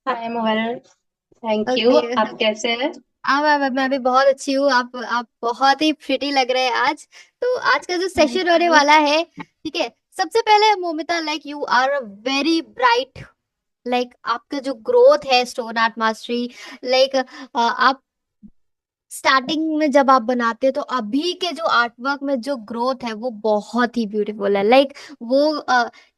Hi Mohal. Thank you. Okay. आप कैसे हैं? हाँ मैं भी बहुत अच्छी हूँ। आप बहुत ही प्रिटी लग रहे हैं आज। तो आज का जो थैंक सेशन होने यू। वाला है, ठीक है। सबसे पहले Momita, like you are a very bright, like आपका जो ग्रोथ है स्टोन आर्ट मास्टरी, लाइक आप स्टार्टिंग में जब आप बनाते हैं तो अभी के जो आर्ट वर्क में जो ग्रोथ है वो बहुत ही ब्यूटीफुल है। लाइक वो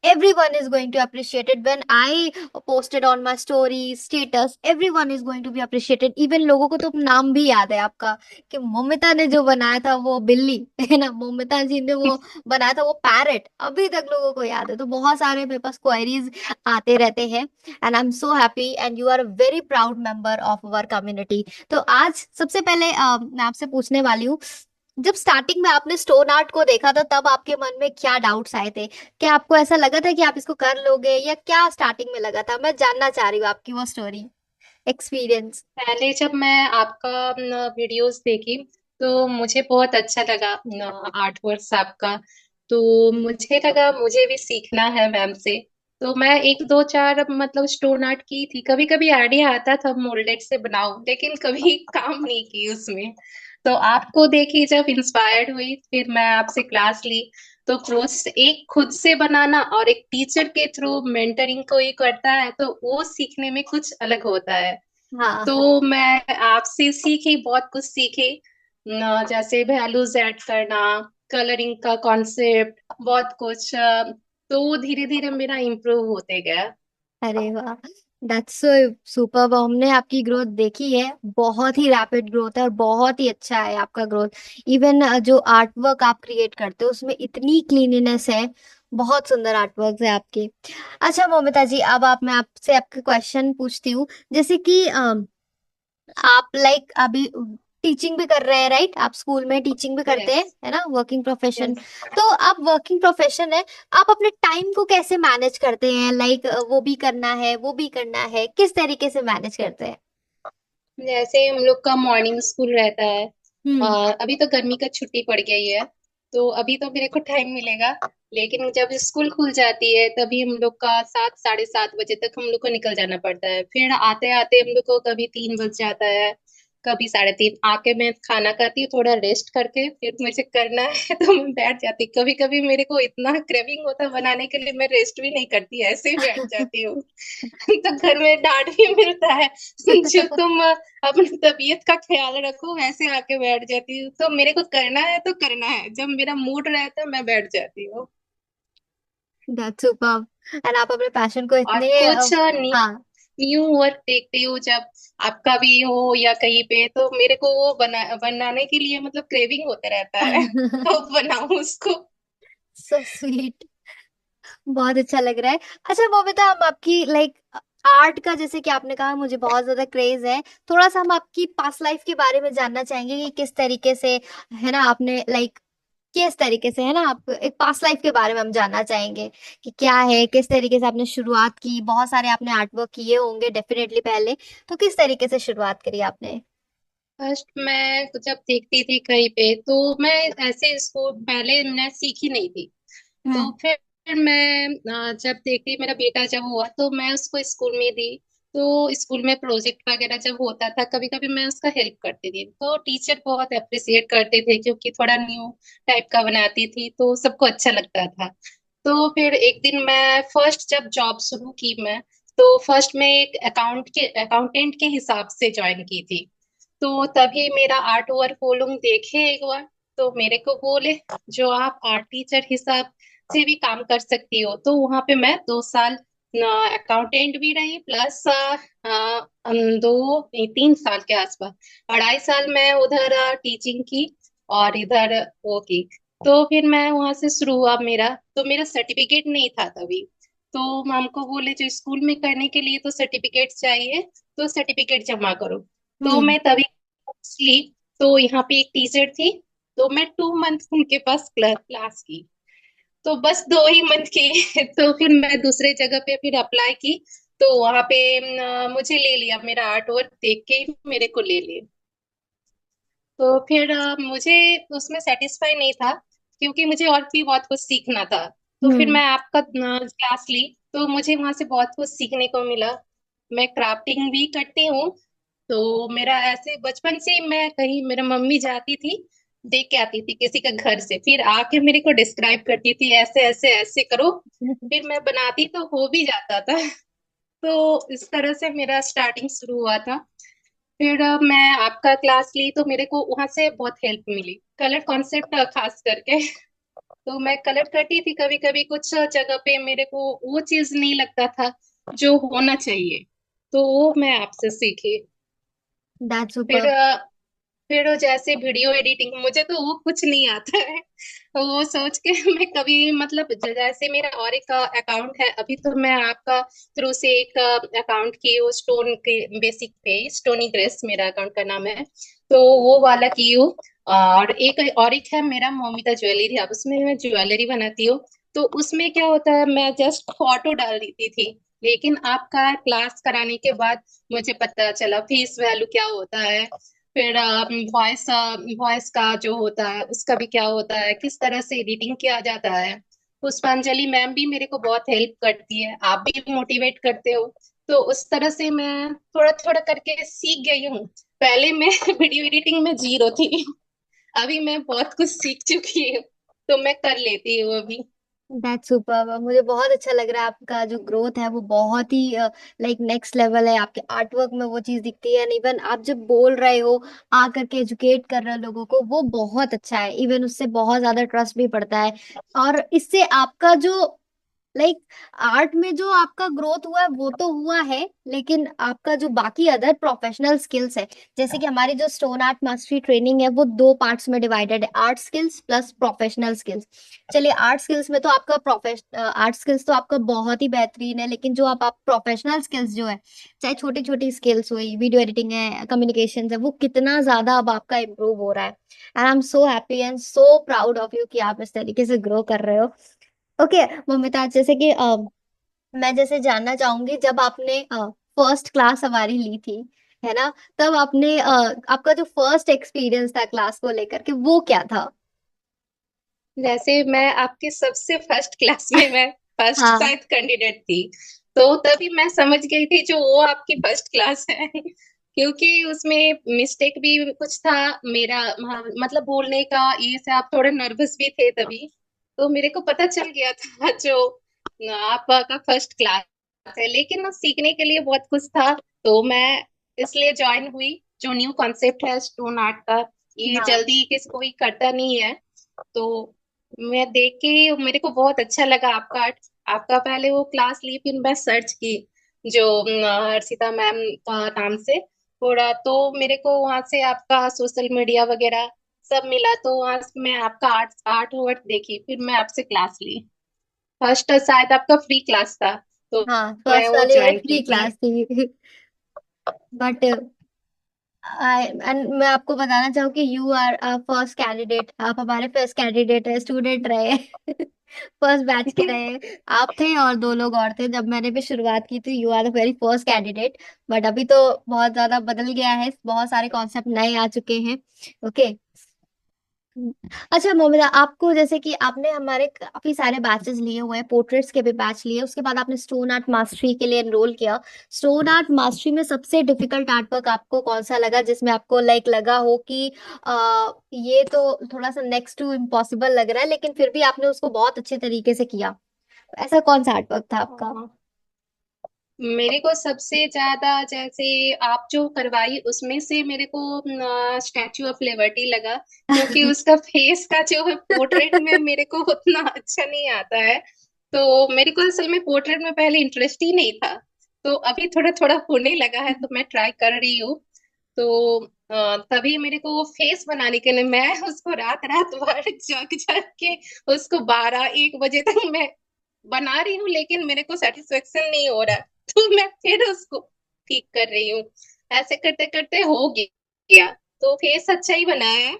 everyone is going to appreciated when I posted on my story status. Everyone is going to be appreciated. Even लोगों को तो नाम भी याद है आपका, कि मोमिता ने जो बनाया था वो बिल्ली है ना, मोमिता जी ने वो बनाया था वो पैरट, अभी तक लोगों को याद है। तो बहुत सारे मेरे पास क्वेरीज आते रहते हैं, and I am so happy and you are a very proud member of our community. तो आज सबसे पहले मैं आपसे पूछने वाली हूँ, जब स्टार्टिंग में आपने स्टोन आर्ट को देखा था तब आपके मन में क्या डाउट्स आए थे? क्या आपको ऐसा लगा था कि आप इसको कर लोगे, या क्या स्टार्टिंग में लगा था? मैं जानना चाह रही हूँ आपकी वो स्टोरी, एक्सपीरियंस। पहले जब मैं आपका वीडियोस देखी तो मुझे बहुत अच्छा लगा आर्ट वर्क आपका। तो मुझे लगा मुझे भी सीखना है मैम से। तो मैं एक दो चार मतलब स्टोन आर्ट की थी। कभी कभी आइडिया आता था मोल्डेड से बनाऊं, लेकिन कभी काम नहीं की उसमें। तो आपको देखी जब इंस्पायर्ड हुई, फिर मैं आपसे क्लास ली। तो प्रोसेस एक खुद से बनाना और एक टीचर के थ्रू मेंटरिंग कोई करता है तो वो सीखने में कुछ अलग होता है। हाँ हाँ। तो मैं आपसे सीखी, बहुत कुछ सीखी। जैसे वैल्यूज ऐड करना, कलरिंग का कॉन्सेप्ट, बहुत कुछ। तो धीरे धीरे मेरा इम्प्रूव होते गया। अरे वाह, दैट्स सो सुपर। हमने आपकी ग्रोथ देखी है, बहुत ही रैपिड ग्रोथ है और बहुत ही अच्छा है आपका ग्रोथ। इवन जो आर्ट वर्क आप क्रिएट करते हो उसमें इतनी क्लीनिनेस है, बहुत सुंदर आर्ट वर्क है आपके। अच्छा मोमिता जी, अब आप मैं आपसे आपके क्वेश्चन पूछती हूँ। जैसे कि आप लाइक अभी टीचिंग भी कर रहे हैं, राइट? आप स्कूल में टीचिंग भी करते यस। हैं, है ना, वर्किंग प्रोफेशन। यस। तो आप वर्किंग प्रोफेशन है, आप अपने टाइम को कैसे मैनेज करते हैं? लाइक वो भी करना है, वो भी करना है, किस तरीके से मैनेज करते हैं? जैसे हम लोग का मॉर्निंग स्कूल रहता है। हम्म। अभी तो गर्मी का छुट्टी पड़ गई है, तो अभी तो मेरे को टाइम मिलेगा। लेकिन जब स्कूल खुल जाती है तभी हम लोग का 7 साढ़े 7 बजे तक हम लोग को निकल जाना पड़ता है। फिर आते आते हम लोग को कभी 3 बज जाता है, कभी साढ़े 3। आके मैं खाना खाती हूँ, थोड़ा रेस्ट करके फिर मुझे करना है तो मैं बैठ जाती। कभी कभी मेरे को इतना क्रेविंग होता है बनाने के लिए, मैं रेस्ट भी नहीं करती, ऐसे ही बैठ जाती हूँ। तो घर में डांट भी मिलता है। जो तुम अपनी तबीयत का ख्याल रखो, वैसे आके बैठ जाती हूँ। तो मेरे को करना है तो करना है, जब मेरा मूड रहता है मैं बैठ जाती हूँ। That's super. एंड आप अपने पैशन को और इतने कुछ हाँ। न्यू वर्क देखती हूँ जब आपका भी हो या कहीं पे, तो मेरे को वो बनाने के लिए मतलब क्रेविंग होता रहता है तो बनाऊं उसको। सो स्वीट, बहुत अच्छा लग रहा है। अच्छा मोमिता, हम आपकी लाइक आर्ट का, जैसे कि आपने कहा मुझे बहुत ज्यादा क्रेज है, थोड़ा सा हम आपकी पास्ट लाइफ के बारे में जानना चाहेंगे कि किस तरीके से, है ना, आपने लाइक किस तरीके से, है ना, आप एक पास्ट लाइफ के बारे में हम जानना चाहेंगे कि क्या है, किस तरीके से आपने शुरुआत की। बहुत सारे आपने आर्ट वर्क किए होंगे डेफिनेटली पहले, तो किस तरीके से शुरुआत करी आपने? फर्स्ट मैं जब देखती थी कहीं पे, तो मैं ऐसे इसको पहले मैं सीखी नहीं थी। तो हम्म। फिर मैं जब देखी, मेरा बेटा जब हुआ तो मैं उसको स्कूल में दी। तो स्कूल में प्रोजेक्ट वगैरह जब होता था, कभी कभी मैं उसका हेल्प करती थी, तो टीचर बहुत अप्रिसिएट करते थे क्योंकि थोड़ा न्यू टाइप का बनाती थी तो सबको अच्छा लगता था। तो फिर एक दिन मैं फर्स्ट जब जॉब शुरू की मैं, तो फर्स्ट में एक अकाउंटेंट के हिसाब से ज्वाइन की थी। तो तभी मेरा आर्ट वर्क वो लोग देखे एक बार, तो मेरे को बोले जो आप आर्ट टीचर हिसाब से भी काम कर सकती हो। तो वहां पे मैं 2 साल अकाउंटेंट भी रही, प्लस 3 साल के आसपास, 2.5 साल मैं उधर टीचिंग की और इधर वो की। तो फिर मैं वहां से शुरू हुआ मेरा। तो मेरा सर्टिफिकेट नहीं था तभी, तो हमको बोले जो स्कूल में करने के लिए तो सर्टिफिकेट चाहिए, तो सर्टिफिकेट जमा करो। तो हम्म। मैं तभी ली। तो यहाँ पे एक टीचर थी, तो मैं 2 मंथ उनके पास क्लास की। तो बस 2 ही मंथ की तो फिर मैं दूसरे जगह पे फिर अप्लाई की। तो वहां पे मुझे ले लिया, मेरा आर्ट वर्क देख के ही मेरे को ले लिए। तो फिर मुझे उसमें सेटिस्फाई नहीं था, क्योंकि मुझे और भी बहुत कुछ सीखना था। तो फिर हम्म। मैं आपका क्लास ली, तो मुझे वहां से बहुत कुछ सीखने को मिला। मैं क्राफ्टिंग भी करती हूँ। तो मेरा ऐसे बचपन से ही, मैं कहीं मेरा मम्मी जाती थी, देख के आती थी किसी के घर से, फिर आके मेरे को डिस्क्राइब करती थी ऐसे ऐसे ऐसे करो, फिर मैं बनाती तो हो भी जाता था। तो इस तरह से मेरा स्टार्टिंग शुरू हुआ था। फिर मैं आपका क्लास ली तो मेरे को वहां से बहुत हेल्प मिली, कलर कॉन्सेप्ट खास करके। तो मैं कलर करती थी, कभी कभी कुछ जगह पे मेरे को वो चीज नहीं लगता था जो होना चाहिए, तो वो मैं आपसे सीखी। दैट्स फिर सुपर। फिर वो जैसे वीडियो एडिटिंग, मुझे तो वो कुछ नहीं आता है। तो वो सोच के मैं कभी, मतलब जैसे मेरा और एक अकाउंट है, अभी तो मैं आपका थ्रू से एक अकाउंट की हूँ, स्टोन के बेसिक पे, स्टोनी ग्रेस मेरा अकाउंट का नाम है, तो वो वाला की हूँ। और एक है मेरा मोमिता ज्वेलरी हब, उसमें मैं ज्वेलरी बनाती हूँ। तो उसमें क्या होता है, मैं जस्ट फोटो डाल देती थी, लेकिन आपका क्लास कराने के बाद मुझे पता चला फेस वैल्यू क्या होता है, फिर वॉइस वॉइस का जो होता है उसका भी क्या होता है, किस तरह से एडिटिंग किया जाता है। पुष्पांजलि मैम भी मेरे को बहुत हेल्प करती है, आप भी मोटिवेट करते हो। तो उस तरह से मैं थोड़ा थोड़ा करके सीख गई हूँ। पहले मैं वीडियो एडिटिंग में जीरो थी, अभी मैं बहुत कुछ सीख चुकी हूँ, तो मैं कर लेती हूँ अभी। That's super. मुझे बहुत अच्छा लग रहा है, आपका जो ग्रोथ है वो बहुत ही लाइक नेक्स्ट लेवल है। आपके आर्ट वर्क में वो चीज दिखती है। इवन आप जब बोल रहे हो, आ करके एजुकेट कर रहे हो लोगों को, वो बहुत अच्छा है। इवन उससे बहुत ज्यादा ट्रस्ट भी पड़ता है। और इससे आपका जो लाइक आर्ट में जो आपका ग्रोथ हुआ है वो तो हुआ है, लेकिन आपका जो बाकी अदर प्रोफेशनल स्किल्स है, जैसे कि हमारी जो स्टोन आर्ट मास्टरी ट्रेनिंग है वो दो पार्ट्स में डिवाइडेड है, art skills plus professional skills. चलिए, आर्ट स्किल्स में तो आपका आर्ट स्किल्स तो आपका बहुत ही बेहतरीन है, लेकिन जो आप प्रोफेशनल स्किल्स जो है, चाहे छोटी छोटी स्किल्स हुई, वीडियो एडिटिंग है, कम्युनिकेशन है, वो कितना ज्यादा अब आपका इम्प्रूव हो रहा है। And I am so happy and so proud of you कि आप इस तरीके से ग्रो कर रहे हो। ओके ममिता, जैसे कि मैं जैसे जानना चाहूंगी, जब आपने फर्स्ट क्लास हमारी ली थी, है ना, तब आपने आपका जो फर्स्ट एक्सपीरियंस था क्लास को लेकर के, वो क्या था? जैसे मैं आपके सबसे फर्स्ट क्लास में, मैं फर्स्ट हाँ। शायद कैंडिडेट थी, तो तभी मैं समझ गई थी जो वो आपकी फर्स्ट क्लास है। क्योंकि उसमें मिस्टेक भी कुछ था मेरा, मतलब बोलने का, ये से आप थोड़े नर्वस भी थे तभी, तो मेरे को पता चल गया था जो आपका फर्स्ट क्लास है, लेकिन ना सीखने के लिए बहुत कुछ था, तो मैं इसलिए ज्वाइन हुई। जो न्यू कॉन्सेप्ट है स्टोन आर्ट का, ये हाँ। जल्दी किसी कोई करता नहीं है, तो मैं देख के मेरे को बहुत अच्छा लगा आपका आर्ट। आपका पहले वो क्लास ली, फिर मैं सर्च की जो हर्षिता मैम का नाम से थोड़ा, तो मेरे को वहां से आपका सोशल मीडिया वगैरह सब मिला, तो वहां से मैं आपका आर्ट आर्ट वर्क देखी, फिर मैं आपसे क्लास ली। फर्स्ट शायद आपका फ्री क्लास था, तो हाँ, मैं फर्स्ट वो वाली वो ज्वाइन की फ्री थी। क्लास थी। बट एंड मैं आपको बताना चाहूँ कि यू आर फर्स्ट कैंडिडेट, आप हमारे फर्स्ट कैंडिडेट है, स्टूडेंट रहे। फर्स्ट बैच के रहे। आप थे और दो लोग और थे जब मैंने भी शुरुआत की थी। You are the very first candidate. But अभी तो बहुत ज्यादा बदल गया है, बहुत सारे कॉन्सेप्ट नए आ चुके हैं। ओके। अच्छा मोमिदा, आपको जैसे कि आपने हमारे काफी सारे बैचेस लिए हुए हैं, पोर्ट्रेट्स के भी बैच लिए, उसके बाद आपने स्टोन आर्ट मास्टरी के लिए एनरोल किया। स्टोन आर्ट मास्टरी में सबसे डिफिकल्ट आर्ट वर्क आपको कौन सा लगा, जिसमें आपको लाइक लगा हो कि ये तो थोड़ा सा नेक्स्ट टू इम्पॉसिबल लग रहा है, लेकिन फिर भी आपने उसको बहुत अच्छे तरीके से किया? ऐसा कौन सा आर्ट वर्क था आपका? हाँ, मेरे को सबसे ज्यादा जैसे आप जो करवाई उसमें से मेरे को स्टैचू ऑफ लिबर्टी लगा, क्योंकि उसका फेस का जो है पोर्ट्रेट में मेरे को उतना अच्छा नहीं आता है। तो मेरे को असल में पोर्ट्रेट में पहले इंटरेस्ट ही नहीं था, तो अभी थोड़ा थोड़ा होने लगा है, तो मैं ट्राई कर रही हूँ। तो तभी मेरे को वो फेस बनाने के लिए मैं उसको रात रात भर जग जग के उसको 12-1 बजे तक मैं बना रही हूँ, लेकिन मेरे को सेटिस्फेक्शन नहीं हो रहा, तो मैं फिर उसको ठीक कर रही हूँ। ऐसे करते करते हो गया, तो फेस अच्छा ही बना है।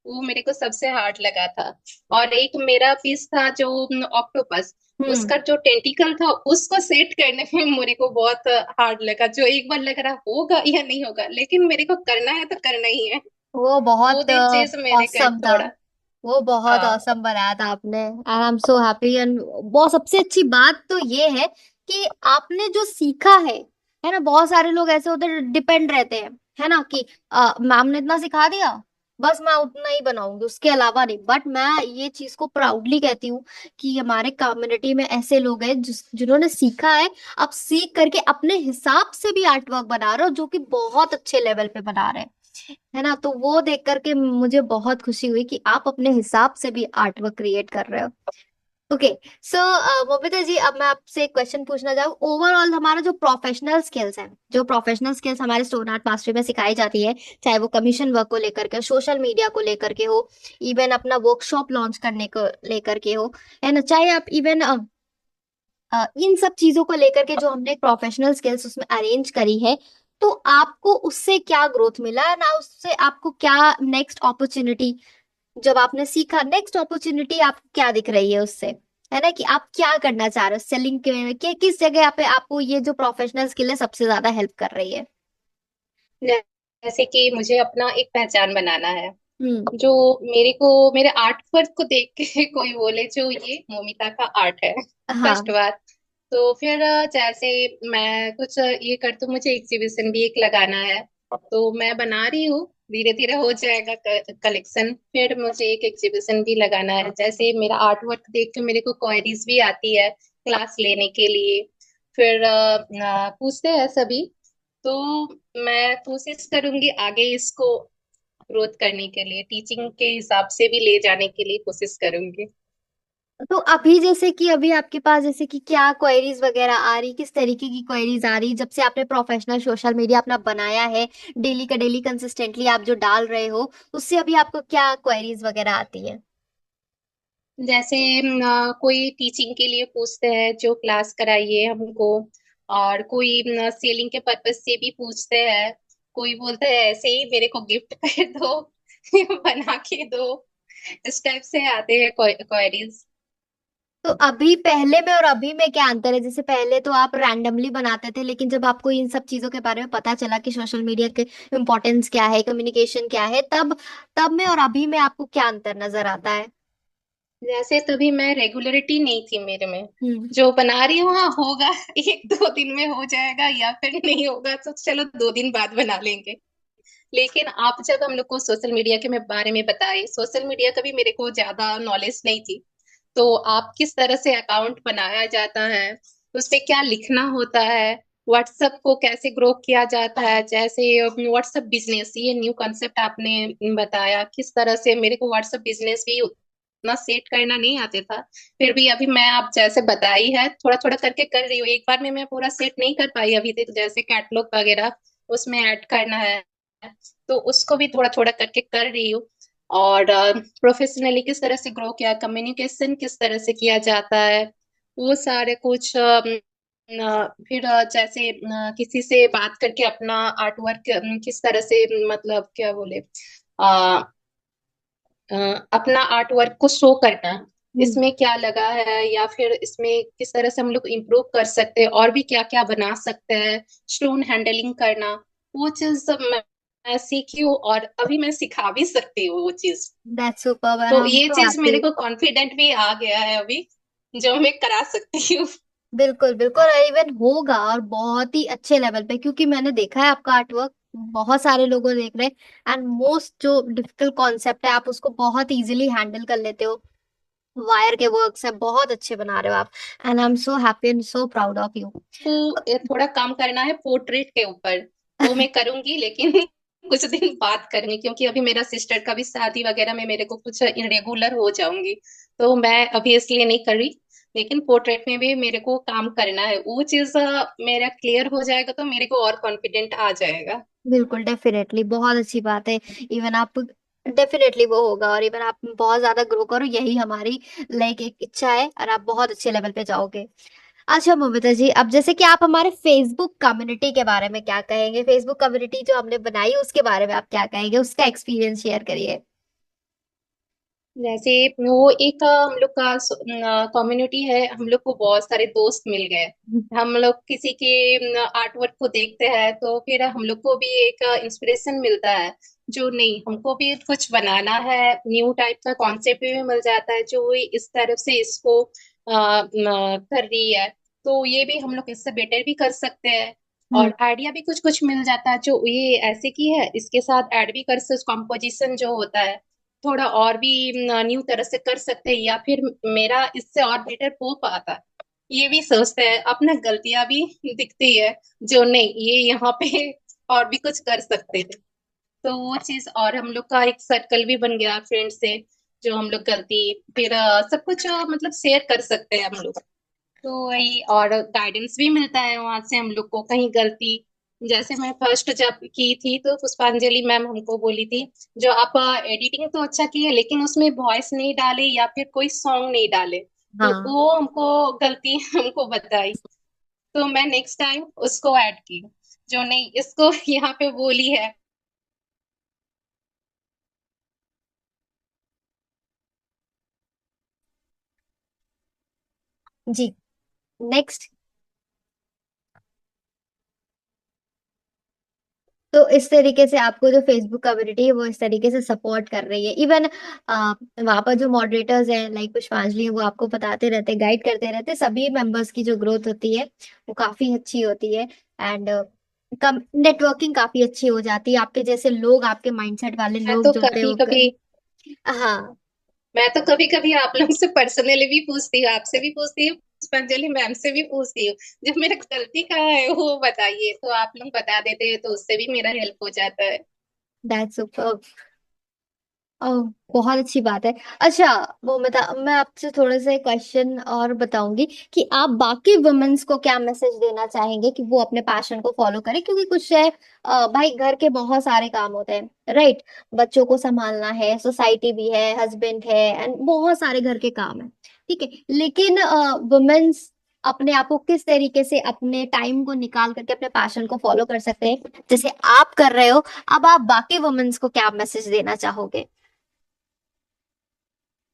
वो मेरे को सबसे हार्ड लगा था। और एक मेरा पीस था जो ऑक्टोपस, हम्म। उसका जो टेंटिकल था उसको सेट करने में मेरे को बहुत हार्ड लगा, जो एक बार लग रहा होगा या नहीं होगा, लेकिन मेरे को करना है तो करना ही है। वो वो बहुत भी चीज मैंने कर औसम था। थोड़ा। वो बहुत हाँ। औसम बनाया था आपने, and I am so happy. And बहुत सबसे अच्छी बात तो ये है कि आपने जो सीखा है ना, बहुत सारे लोग ऐसे उधर डिपेंड रहते हैं, है ना, कि मैम ने इतना सिखा दिया, बस मैं उतना ही बनाऊंगी, उसके अलावा नहीं। बट मैं ये चीज को प्राउडली कहती हूँ कि हमारे कम्युनिटी में ऐसे लोग हैं जिन्होंने सीखा है, अब सीख करके अपने हिसाब से भी आर्ट वर्क बना रहे हो, जो कि बहुत अच्छे लेवल पे बना रहे हैं, है ना। तो वो देख करके मुझे बहुत खुशी हुई कि आप अपने हिसाब से भी आर्ट वर्क क्रिएट कर रहे हो। ओके। सो मोबिता जी, अब मैं आपसे एक क्वेश्चन पूछना चाहूँ। ओवरऑल हमारा जो प्रोफेशनल स्किल्स है, जो प्रोफेशनल स्किल्स हमारे स्टोन आर्ट मास्टरी में सिखाई जाती है, चाहे वो कमीशन वर्क को लेकर के, सोशल मीडिया को लेकर के हो, इवन अपना वर्कशॉप लॉन्च करने को लेकर के हो, है ना, चाहे आप इवन इन सब चीजों को लेकर के जो हमने प्रोफेशनल स्किल्स उसमें अरेंज करी है, तो आपको उससे क्या ग्रोथ मिला है ना, उससे आपको क्या नेक्स्ट अपॉर्चुनिटी, जब आपने सीखा नेक्स्ट अपॉर्चुनिटी आपको क्या दिख रही है उससे, है ना, कि आप क्या करना चाह रहे हो सेलिंग के किस जगह पे आपको ये जो प्रोफेशनल स्किल है सबसे ज्यादा हेल्प कर रही है? जैसे कि मुझे अपना एक पहचान बनाना है, हम्म। जो मेरे को मेरे आर्ट वर्क को देख के कोई बोले जो ये मोमिता का आर्ट है। फर्स्ट हाँ। बात। तो फिर जैसे मैं कुछ ये करती हूँ, मुझे एग्जीबिशन भी एक लगाना है, तो मैं बना रही हूँ, धीरे धीरे हो जाएगा कलेक्शन। फिर मुझे एक एग्जीबिशन भी लगाना है। जैसे मेरा आर्ट वर्क देख के मेरे को क्वेरीज भी आती है क्लास लेने के लिए। फिर पूछते हैं सभी, तो मैं कोशिश करूंगी आगे इसको ग्रोथ करने के लिए, टीचिंग के हिसाब से भी ले जाने के लिए कोशिश करूंगी। तो अभी जैसे कि अभी आपके पास जैसे कि क्या क्वेरीज वगैरह आ रही, किस तरीके की क्वेरीज आ रही, जब से आपने प्रोफेशनल सोशल मीडिया अपना बनाया है, डेली का डेली कंसिस्टेंटली आप जो डाल रहे हो, उससे अभी आपको क्या क्वेरीज वगैरह आती है? जैसे कोई टीचिंग के लिए पूछते हैं, जो क्लास कराइए हमको। और कोई सेलिंग के पर्पज से भी पूछते हैं। कोई बोलते हैं ऐसे ही मेरे को गिफ्ट कर दो बना के दो। इस टाइप से आते हैं क्वेरीज। तो अभी पहले में और अभी में क्या अंतर है? जैसे पहले तो आप रैंडमली बनाते थे, लेकिन जब आपको इन सब चीजों के बारे में पता चला कि सोशल मीडिया के इम्पोर्टेंस क्या है, कम्युनिकेशन क्या है, तब तब में और अभी में आपको क्या अंतर नजर आता है? जैसे तभी मैं रेगुलरिटी नहीं थी मेरे में। हम्म। जो बना रही हूँ हाँ होगा, एक दो दिन में हो जाएगा, या फिर नहीं होगा तो चलो 2 दिन बाद बना लेंगे। लेकिन आप जब हम लोग को सोशल मीडिया के बारे में बताए, सोशल मीडिया का भी मेरे को ज्यादा नॉलेज नहीं थी। तो आप किस तरह से अकाउंट बनाया जाता है, उस पे क्या लिखना होता है, व्हाट्सएप को कैसे ग्रो किया जाता है, जैसे व्हाट्सएप बिजनेस, ये न्यू कॉन्सेप्ट आपने बताया, किस तरह से मेरे को व्हाट्सएप बिजनेस भी उतना सेट करना नहीं आते था। फिर भी अभी मैं आप जैसे बताई है थोड़ा थोड़ा करके कर रही हूँ। एक बार में मैं पूरा सेट नहीं कर पाई अभी तक, जैसे कैटलॉग वगैरह उसमें ऐड करना है, तो उसको भी थोड़ा थोड़ा करके कर रही हूँ। और प्रोफेशनली किस तरह से ग्रो किया, कम्युनिकेशन किस तरह से किया जाता है, वो सारे कुछ फिर जैसे किसी से बात करके अपना आर्ट वर्क किस तरह से, मतलब क्या बोले, अ, अ, अपना आर्ट वर्क को शो करना, हम्म। इसमें क्या लगा है, या फिर इसमें किस तरह से हम लोग इम्प्रूव कर सकते हैं, और भी क्या क्या बना सकते हैं, स्टोन हैंडलिंग करना, वो चीज सब मैं सीखी हूँ, और अभी मैं सिखा भी सकती हूँ वो चीज। दैट्स सुपर्ब एंड तो आई एम ये सो चीज हैप्पी। मेरे को कॉन्फिडेंट भी आ गया है अभी, जो मैं करा सकती हूँ। बिल्कुल बिल्कुल, इवन होगा और बहुत ही अच्छे लेवल पे, क्योंकि मैंने देखा है आपका आर्टवर्क, बहुत सारे लोग देख रहे हैं, एंड मोस्ट जो डिफिकल्ट कॉन्सेप्ट है आप उसको बहुत इजीली हैंडल कर लेते हो। वायर के वर्क्स है बहुत अच्छे बना रहे हो आप, and I am so happy and so proud of you. को ये थोड़ा काम करना है पोर्ट्रेट के ऊपर, वो मैं करूंगी, लेकिन कुछ दिन बाद करूंगी, क्योंकि अभी मेरा सिस्टर का भी शादी वगैरह में मेरे को कुछ इरेगुलर हो जाऊंगी, तो मैं अभी इसलिए नहीं कर रही। लेकिन पोर्ट्रेट में भी मेरे को काम करना है, वो चीज मेरा क्लियर हो जाएगा तो मेरे को और कॉन्फिडेंट आ जाएगा। बिल्कुल डेफिनेटली, बहुत अच्छी बात है। इवन आप डेफिनेटली वो होगा, और इवन आप बहुत ज्यादा ग्रो करो, यही हमारी लाइक एक इच्छा है, और आप बहुत अच्छे लेवल पे जाओगे। अच्छा मोमिता जी, अब जैसे कि आप हमारे फेसबुक कम्युनिटी के बारे में क्या कहेंगे? फेसबुक कम्युनिटी जो हमने बनाई उसके बारे में आप क्या कहेंगे? उसका एक्सपीरियंस शेयर करिए। जैसे वो एक हम लोग का कम्युनिटी है, हम लोग को बहुत सारे दोस्त मिल गए। हम लोग किसी के आर्ट वर्क को देखते हैं तो फिर हम लोग को भी एक इंस्पिरेशन मिलता है, जो नहीं हमको भी कुछ बनाना है, न्यू टाइप का कॉन्सेप्ट भी मिल जाता है, जो इस तरफ से इसको कर रही है। तो ये भी हम लोग इससे बेटर भी कर सकते हैं। हम्म। और आइडिया भी कुछ कुछ मिल जाता है, जो ये ऐसे की है इसके साथ ऐड भी कर सकते, कॉम्पोजिशन जो होता है थोड़ा और भी न्यू तरह से कर सकते हैं, या फिर मेरा इससे और बेटर हो पाता। ये भी सोचते हैं, अपना गलतियां भी दिखती है, जो नहीं ये यहाँ पे और भी कुछ कर सकते थे। तो वो चीज, और हम लोग का एक सर्कल भी बन गया फ्रेंड से, जो हम लोग गलती फिर सब कुछ मतलब शेयर कर सकते हैं हम लोग। तो वही, और गाइडेंस भी मिलता है वहां से हम लोग को, कहीं गलती, जैसे मैं फर्स्ट जब की थी तो पुष्पांजलि मैम हमको बोली थी, जो आप एडिटिंग तो अच्छा की है लेकिन उसमें वॉइस नहीं डाले या फिर कोई सॉन्ग नहीं डाले। तो हाँ वो हमको गलती हमको बताई, तो मैं नेक्स्ट टाइम उसको ऐड की, जो नहीं इसको यहाँ पे बोली है। जी। नेक्स्ट। तो इस तरीके से आपको जो फेसबुक कम्युनिटी है वो इस तरीके से सपोर्ट कर रही है। इवन वहां पर जो मॉडरेटर्स हैं लाइक पुष्पांजलि, वो आपको बताते रहते, गाइड करते रहते, सभी मेंबर्स की जो ग्रोथ होती है वो काफी अच्छी होती है। एंड कम नेटवर्किंग काफी अच्छी हो जाती है, आपके जैसे लोग, आपके माइंडसेट वाले मैं लोग तो जो होते हैं कभी वो कभी हाँ। मैं तो कभी कभी आप लोग से पर्सनली भी पूछती हूँ, आपसे भी पूछती हूँ, पुष्पांजलि मैम से भी पूछती हूँ, जब मेरा गलती कहाँ है वो बताइए, तो आप लोग बता देते हैं, तो उससे भी मेरा हेल्प हो जाता है। That's super. ओह, बहुत अच्छी बात है। अच्छा, वो मैं आपसे थोड़े से क्वेश्चन और बताऊंगी कि आप बाकी वुमेन्स को क्या मैसेज देना चाहेंगे कि वो अपने पैशन को फॉलो करें, क्योंकि कुछ है भाई, घर के बहुत सारे काम होते हैं, राइट? बच्चों को संभालना है, सोसाइटी भी है, हस्बैंड है, एंड बहुत सारे घर के काम है, ठीक है। लेकिन वुमेन्स अपने आप को किस तरीके से अपने टाइम को निकाल करके अपने पैशन को फॉलो कर सकते हैं, जैसे आप कर रहे हो। अब आप बाकी वुमेन्स को क्या मैसेज देना चाहोगे?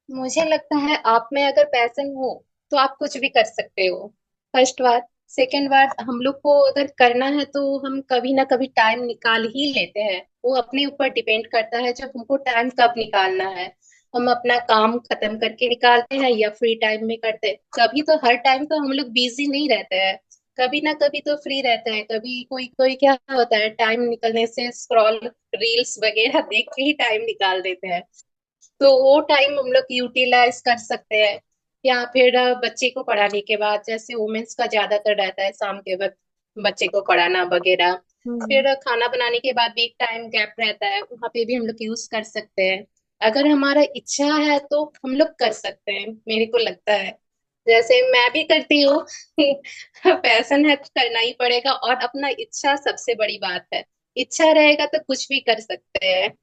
मुझे लगता है आप में अगर पैशन हो तो आप कुछ भी कर सकते हो, फर्स्ट बात। सेकंड बात, हम लोग को अगर करना है तो हम कभी ना कभी टाइम निकाल ही लेते हैं, वो अपने ऊपर डिपेंड करता है जब हमको टाइम कब निकालना है। हम अपना काम खत्म करके निकालते हैं या फ्री टाइम में करते हैं, कभी तो हर टाइम तो हम लोग बिजी नहीं रहते हैं, कभी ना कभी तो फ्री रहते हैं। कभी कोई कोई क्या होता है, टाइम निकलने से स्क्रॉल रील्स वगैरह देख के ही टाइम निकाल देते हैं। तो वो टाइम हम लोग यूटिलाइज कर सकते हैं। या फिर बच्चे को पढ़ाने के बाद, जैसे वुमेन्स का ज्यादातर रहता है शाम के वक्त बच्चे को पढ़ाना वगैरह, हम्म। फिर खाना बनाने के बाद भी एक टाइम गैप रहता है, वहां पे भी हम लोग यूज कर सकते हैं। अगर हमारा इच्छा है तो हम लोग कर सकते हैं, मेरे को लगता है। जैसे मैं भी करती हूँ पैशन है तो करना ही पड़ेगा, और अपना इच्छा सबसे बड़ी बात है, इच्छा रहेगा तो कुछ भी कर सकते हैं।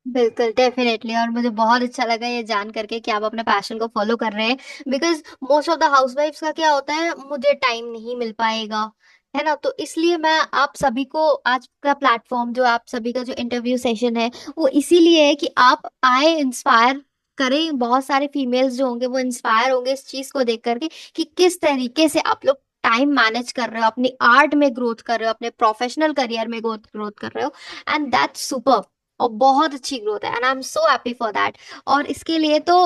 बिल्कुल, डेफिनेटली। और मुझे बहुत अच्छा लगा ये जान करके कि आप अपने पैशन को फॉलो कर रहे हैं, बिकॉज मोस्ट ऑफ द हाउसवाइफ्स का क्या होता है, मुझे टाइम नहीं मिल पाएगा, है ना? तो इसलिए मैं आप सभी को, आज का प्लेटफॉर्म जो आप सभी का जो इंटरव्यू सेशन है वो इसीलिए है कि आप आए, इंस्पायर करें। बहुत सारे फीमेल्स जो होंगे वो इंस्पायर होंगे इस चीज को देख करके कि किस तरीके से आप लोग टाइम मैनेज कर रहे हो, अपनी आर्ट में ग्रोथ कर रहे हो, अपने प्रोफेशनल करियर में ग्रोथ ग्रोथ कर रहे हो। एंड दैट्स सुपर, और बहुत अच्छी ग्रोथ है, and I am so happy for that. और इसके लिए तो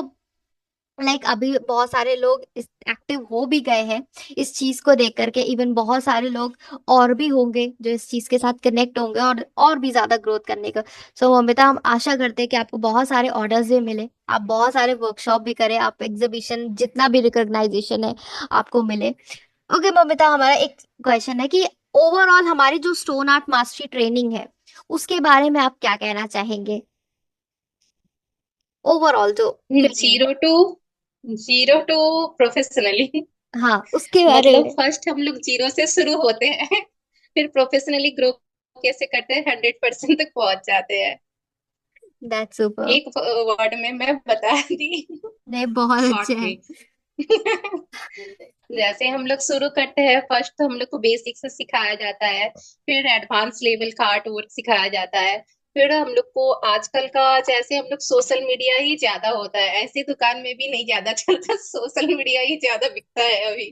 अभी बहुत सारे लोग इस एक्टिव हो भी गए हैं इस चीज को देख करके। इवन बहुत सारे लोग और भी होंगे जो इस चीज के साथ कनेक्ट होंगे और भी ज्यादा ग्रोथ करने का। सो ममिता, हम आशा करते हैं कि आपको बहुत सारे ऑर्डर्स भी मिले, आप बहुत सारे वर्कशॉप भी करें, आप एग्जीबिशन जितना भी रिकॉग्नाइजेशन है आपको मिले। ओके ममिता, हमारा एक क्वेश्चन है कि ओवरऑल हमारी जो स्टोन आर्ट मास्टरी ट्रेनिंग है उसके बारे में आप क्या कहना चाहेंगे? ओवरऑल जो training. Zero to zero to professionally. हाँ, उसके बारे मतलब में। फर्स्ट हम लोग जीरो से शुरू होते हैं, फिर प्रोफेशनली ग्रो कैसे करते हैं 100% तक पहुंच जाते हैं। That's super. एक वर्ड में मैं बता दी, नहीं, बहुत शॉर्ट अच्छे हैं। में। जैसे हम लोग शुरू करते हैं, फर्स्ट तो हम लोग को बेसिक से सिखाया जाता है, फिर एडवांस लेवल का आर्ट वर्क सिखाया जाता है। फिर हम लोग को आजकल का, जैसे हम लोग सोशल मीडिया ही ज्यादा होता है, ऐसी दुकान में भी नहीं ज्यादा चलता, सोशल मीडिया ही ज्यादा बिकता है अभी।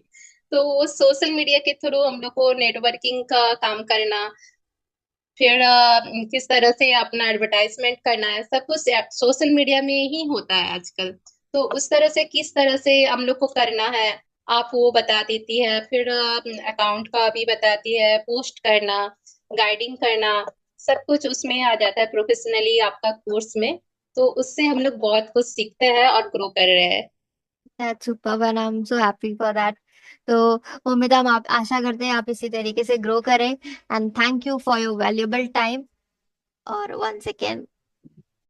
तो वो सोशल मीडिया के थ्रू हम लोग को नेटवर्किंग का काम करना, फिर किस तरह से अपना एडवर्टाइजमेंट करना है, सब कुछ सोशल मीडिया में ही होता है आजकल। तो उस तरह से किस तरह से हम लोग को करना है, आप वो बता देती है, फिर अकाउंट का भी बताती है, पोस्ट करना, गाइडिंग करना, सब कुछ उसमें आ जाता है प्रोफेशनली आपका कोर्स में। तो उससे हम लोग बहुत कुछ सीखते हैं और ग्रो कर रहे हैं। That's superb and I am so happy for that. तो उम्मीद हम आप आशा करते हैं आप इसी तरीके से ग्रो करें, and thank you for your valuable time. और वन सेकेंड,